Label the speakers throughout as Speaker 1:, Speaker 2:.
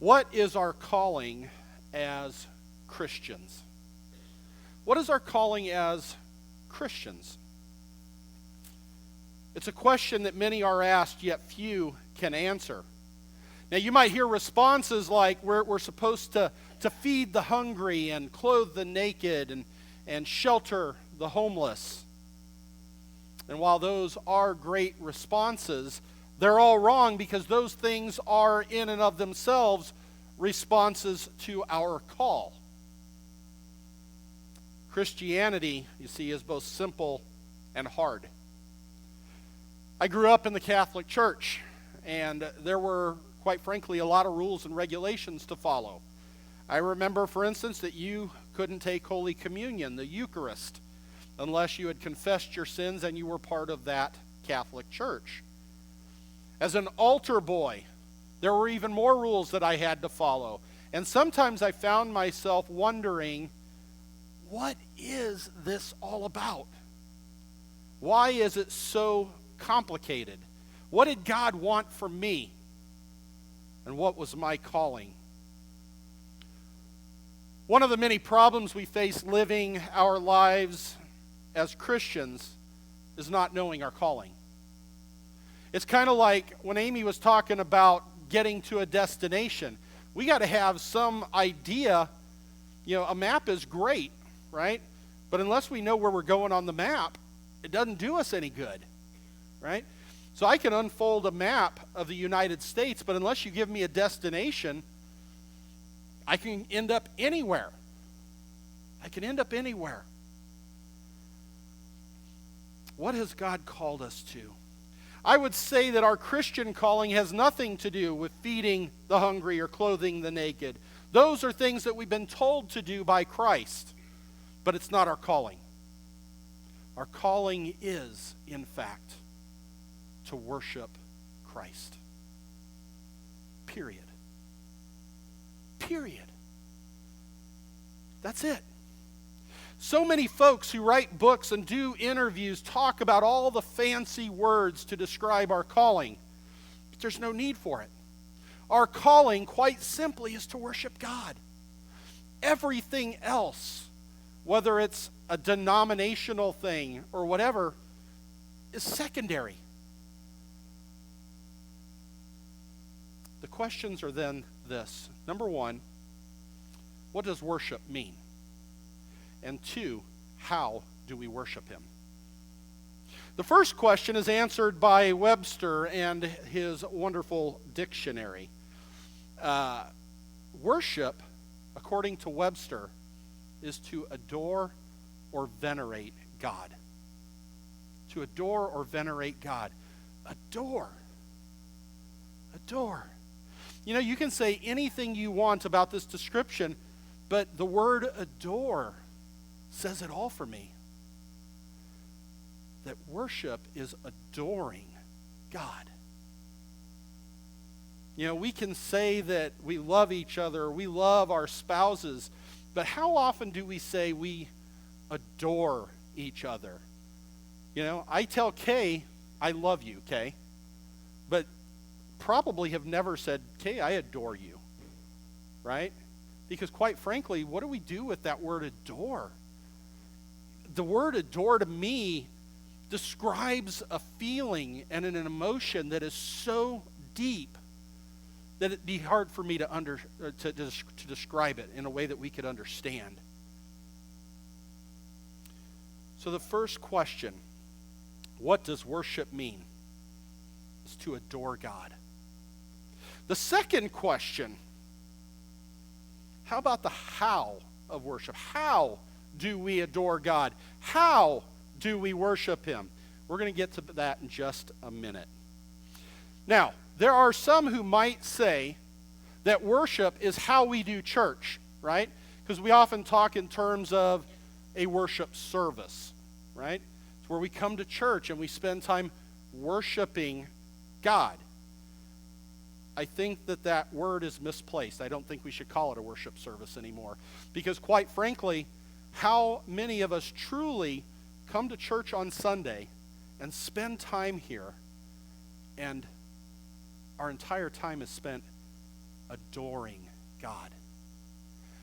Speaker 1: What is our calling as Christians? What is our calling as Christians? It's a question that many are asked, yet few can answer. Now, you might hear responses like, we're supposed to feed the hungry and clothe the naked and shelter the homeless. And while those are great responses, they're all wrong because those things are in and of themselves responses to our call. Christianity, you see, is both simple and hard. I grew up in the Catholic Church, and there were, quite frankly, a lot of rules and regulations to follow. I remember, for instance, that you couldn't take Holy Communion, the Eucharist, unless you had confessed your sins and you were part of that Catholic Church. As an altar boy, there were even more rules that I had to follow. And sometimes I found myself wondering, what is this all about? Why is it so complicated? What did God want from me? And what was my calling? One of the many problems we face living our lives as Christians is not knowing our calling. It's kind of like when Amy was talking about getting to a destination. We got to have some idea. A map is great, right? But unless we know where we're going on the map, it doesn't do us any good, right? So I can unfold a map of the United States, but unless you give me a destination, I can end up anywhere. I can end up anywhere. What has God called us to? I would say that our Christian calling has nothing to do with feeding the hungry or clothing the naked. Those are things that we've been told to do by Christ, but it's not our calling. Our calling is, in fact, to worship Christ. Period. Period. That's it. So many folks who write books and do interviews talk about all the fancy words to describe our calling, but there's no need for it. Our calling, quite simply, is to worship God. Everything else, whether it's a denominational thing or whatever, is secondary. The questions are then this. Number one, what does worship mean? And two, how do we worship him? The first question is answered by Webster and his wonderful dictionary. Worship, according to Webster, is to adore or venerate God. To adore or venerate God. Adore. Adore. You can say anything you want about this description, but the word adore says it all for me. That worship is adoring God. We can say that we love each other, we love our spouses, but how often do we say we adore each other? I tell Kay, I love you, Kay, but probably have never said, Kay, I adore you, right? Because quite frankly, what do we do with that word adore? The word adore to me describes a feeling and an emotion that is so deep that it'd be hard for me to describe it in a way that we could understand. So the first question, what does worship mean? Is to adore God. The second question, how about the how of worship? How do we adore God? How do we worship him? We're going to get to that in just a minute. Now, there are some who might say that worship is how we do church, right? Because we often talk in terms of a worship service, right? It's where we come to church and we spend time worshiping God. I think that word is misplaced. I don't think we should call it a worship service anymore. Because quite frankly, how many of us truly come to church on Sunday and spend time here, and our entire time is spent adoring God?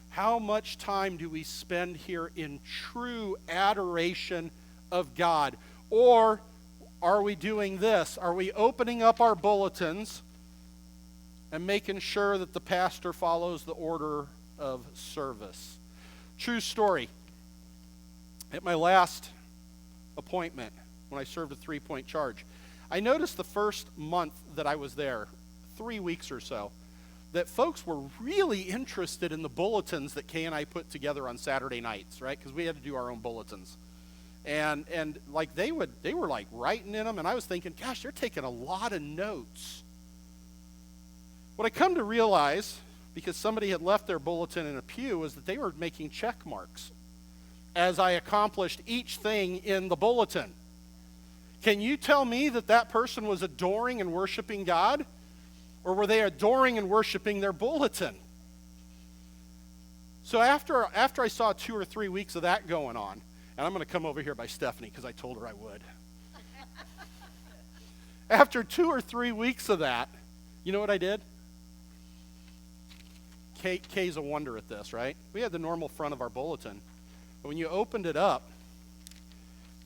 Speaker 1: How much time do we spend here in true adoration of God? Or are we doing this? Are we opening up our bulletins and making sure that the pastor follows the order of service? True story. At my last appointment, when I served a 3-point charge, I noticed the first month that I was there, 3 weeks or so, that folks were really interested in the bulletins that Kay and I put together on Saturday nights, right? Because we had to do our own bulletins. And like they were like writing in them, and I was thinking, gosh, they're taking a lot of notes. What I come to realize, because somebody had left their bulletin in a pew, was that they were making check marks as I accomplished each thing in the bulletin. Can you tell me that that person was adoring and worshiping God? Or were they adoring and worshiping their bulletin? So after I saw 2 or 3 weeks of that going on, and I'm going to come over here by Stephanie because I told her I would. After 2 or 3 weeks of that, you know what I did? Kay's a wonder at this, right? We had the normal front of our bulletin. But when you opened it up,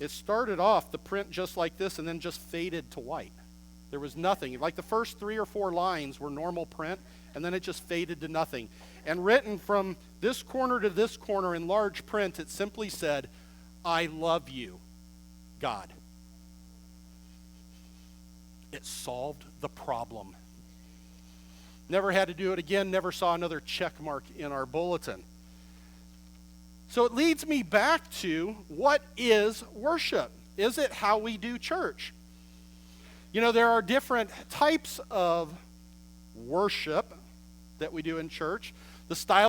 Speaker 1: it started off the print just like this and then just faded to white. There was nothing. Like the first 3 or 4 lines were normal print, and then it just faded to nothing. And written from this corner to this corner in large print, it simply said, I love you, God. It solved the problem. Never had to do it again, never saw another check mark in our bulletin. So it leads me back to, what is worship? Is it how we do church? You know, there are different types of worship that we do in church. The style